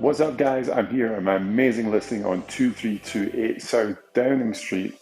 What's up, guys? I'm here at my amazing listing on 2328 South Downing Street.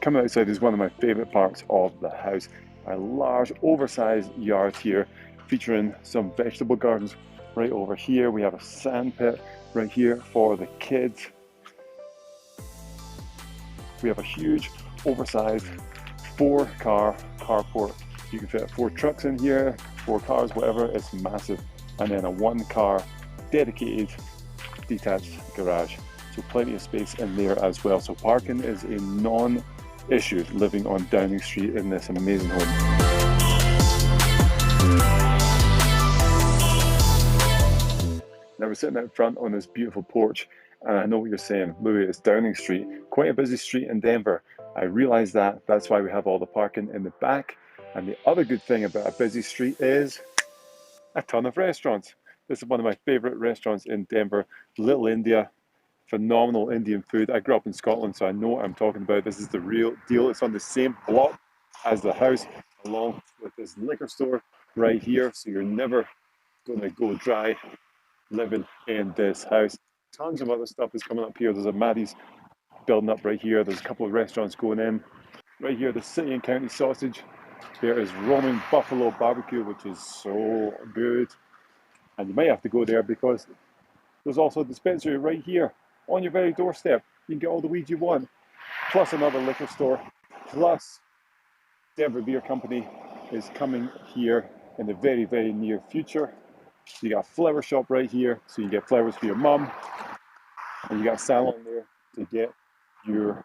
Coming outside is one of my favourite parts of the house. A large, oversized yard here, featuring some vegetable gardens. Right over here, we have a sand pit right here for the kids. We have a huge, oversized 4-car carport. You can fit 4 trucks in here, 4 cars, whatever. It's massive. And then a 1-car dedicated detached garage. So plenty of space in there as well. So parking is a non-issue living on Downing Street in this amazing home. Now we're sitting out front on this beautiful porch, and I know what you're saying, Louis, it's Downing Street, quite a busy street in Denver. I realize that, that's why we have all the parking in the back. And the other good thing about a busy street is a ton of restaurants. This is one of my favorite restaurants in Denver, Little India. Phenomenal Indian food. I grew up in Scotland, so I know what I'm talking about. This is the real deal. It's on the same block as the house, along with this liquor store right here. So you're never going to go dry living in this house. Tons of other stuff is coming up here. There's a Maddie's building up right here. There's a couple of restaurants going in. Right here, the City and County Sausage. There is roaming Buffalo BBQ, which is so good. And you might have to go there because there's also a dispensary right here on your very doorstep. You can get all the weed you want, plus another liquor store, plus Denver Beer Company is coming here in the very, very near future. You got a flower shop right here, so you get flowers for your mum, and you got a salon there to get your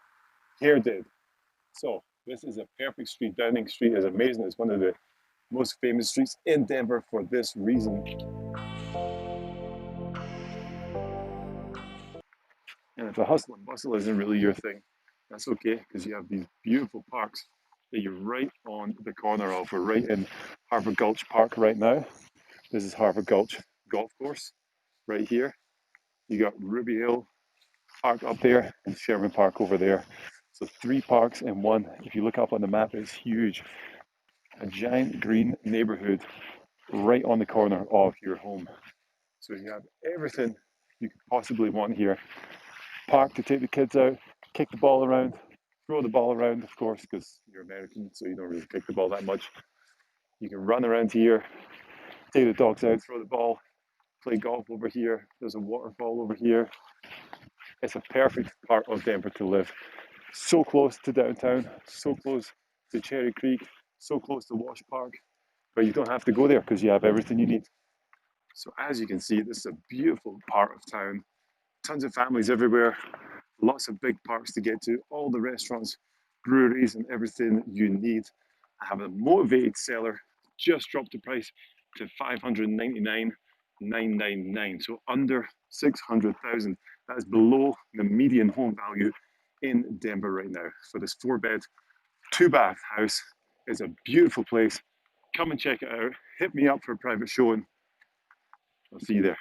hair did. So this is a perfect street. Downing Street is amazing. It's one of the most famous streets in Denver for this reason. And if the hustle and bustle isn't really your thing, that's okay, because you have these beautiful parks that you're right on the corner of. We're right in Harvard Gulch Park right now. This is Harvard Gulch Golf Course right here. You got Ruby Hill Park up there and Sherman Park over there. So 3 parks in one. If you look up on the map, it's huge. A giant green neighborhood right on the corner of your home. So you have everything you could possibly want here. Park to take the kids out, kick the ball around, throw the ball around, of course, because you're American, so you don't really kick the ball that much. You can run around here, take the dogs out, throw the ball, play golf over here. There's a waterfall over here. It's a perfect part of Denver to live. So close to downtown, so close to Cherry Creek, so close to Wash Park, but you don't have to go there because you have everything you need. So as you can see, this is a beautiful part of town. Tons of families everywhere, lots of big parks to get to, all the restaurants, breweries, and everything you need. I have a motivated seller, just dropped the price to $599,999, so under $600,000. That is below the median home value in Denver right now. For this 4-bed, 2-bath house, it's a beautiful place. Come and check it out. Hit me up for a private showing. I'll see you there.